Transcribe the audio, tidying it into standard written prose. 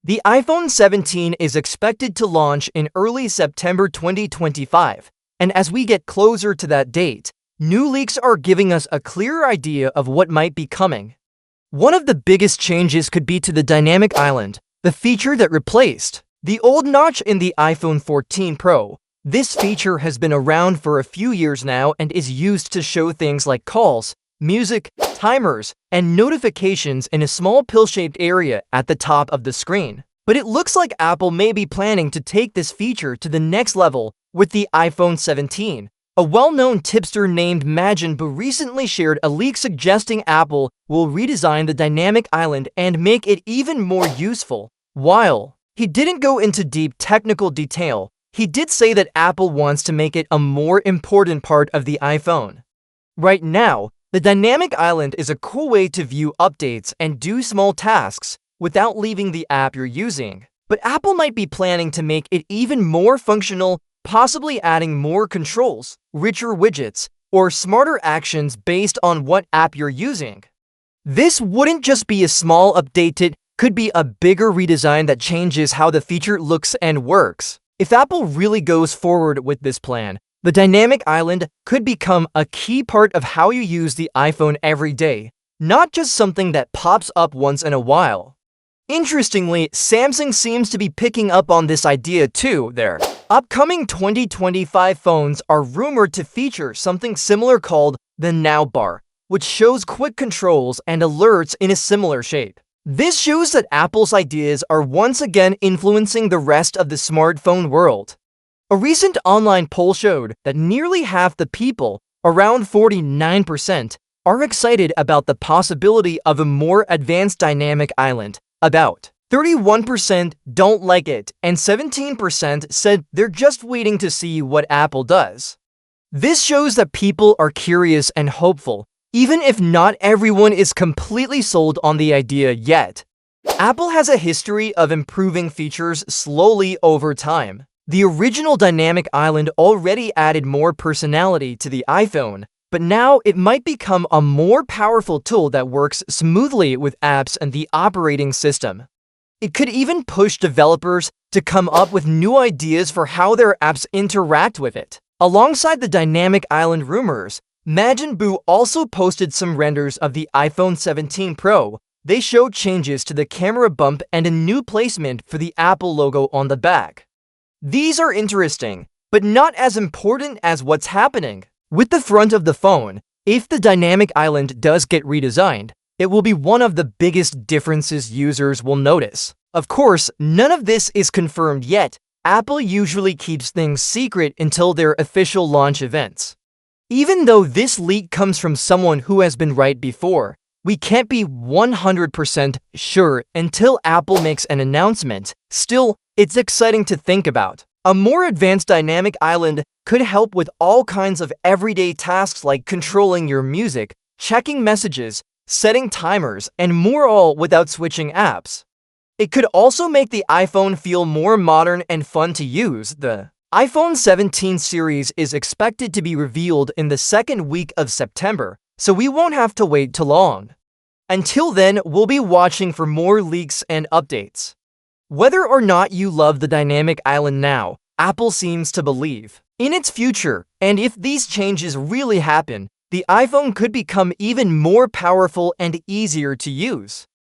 The iPhone 17 is expected to launch in early September 2025, and as we get closer to that date, new leaks are giving us a clearer idea of what might be coming. One of the biggest changes could be to the dynamic island, the feature that replaced the old notch in the iPhone 14 Pro. This feature has been around for a few years now and is used to show things like calls, music, timers, and notifications in a small pill-shaped area at the top of the screen. But it looks like Apple may be planning to take this feature to the next level with the iPhone 17. A well-known tipster named Majinbu recently shared a leak suggesting Apple will redesign the dynamic island and make it even more useful. While he didn't go into deep technical detail, he did say that Apple wants to make it a more important part of the iPhone. Right now, the dynamic island is a cool way to view updates and do small tasks without leaving the app you're using. But Apple might be planning to make it even more functional, possibly adding more controls, richer widgets, or smarter actions based on what app you're using. This wouldn't just be a small update, it could be a bigger redesign that changes how the feature looks and works. If Apple really goes forward with this plan, the dynamic island could become a key part of how you use the iPhone every day, not just something that pops up once in a while. Interestingly, Samsung seems to be picking up on this idea too. Their upcoming 2025 phones are rumored to feature something similar called the Now bar, which shows quick controls and alerts in a similar shape. This shows that Apple's ideas are once again influencing the rest of the smartphone world. A recent online poll showed that nearly half the people, around 49%, are excited about the possibility of a more advanced dynamic island. About 31% don't like it, and 17% said they're just waiting to see what Apple does. This shows that people are curious and hopeful, even if not everyone is completely sold on the idea yet. Apple has a history of improving features slowly over time. The original dynamic island already added more personality to the iPhone, but now it might become a more powerful tool that works smoothly with apps and the operating system. It could even push developers to come up with new ideas for how their apps interact with it. Alongside the dynamic island rumors, Majinbu also posted some renders of the iPhone 17 Pro. They showed changes to the camera bump and a new placement for the Apple logo on the back. These are interesting, but not as important as what's happening with the front of the phone. If the dynamic island does get redesigned, it will be one of the biggest differences users will notice. Of course, none of this is confirmed yet. Apple usually keeps things secret until their official launch events. Even though this leak comes from someone who has been right before, we can't be 100% sure until Apple makes an announcement. Still, it's exciting to think about. A more advanced dynamic island could help with all kinds of everyday tasks like controlling your music, checking messages, setting timers, and more, all without switching apps. It could also make the iPhone feel more modern and fun to use. The iPhone 17 series is expected to be revealed in the second week of September, so we won't have to wait too long. Until then, we'll be watching for more leaks and updates. Whether or not you love the dynamic island now, Apple seems to believe in its future, and if these changes really happen, the iPhone could become even more powerful and easier to use.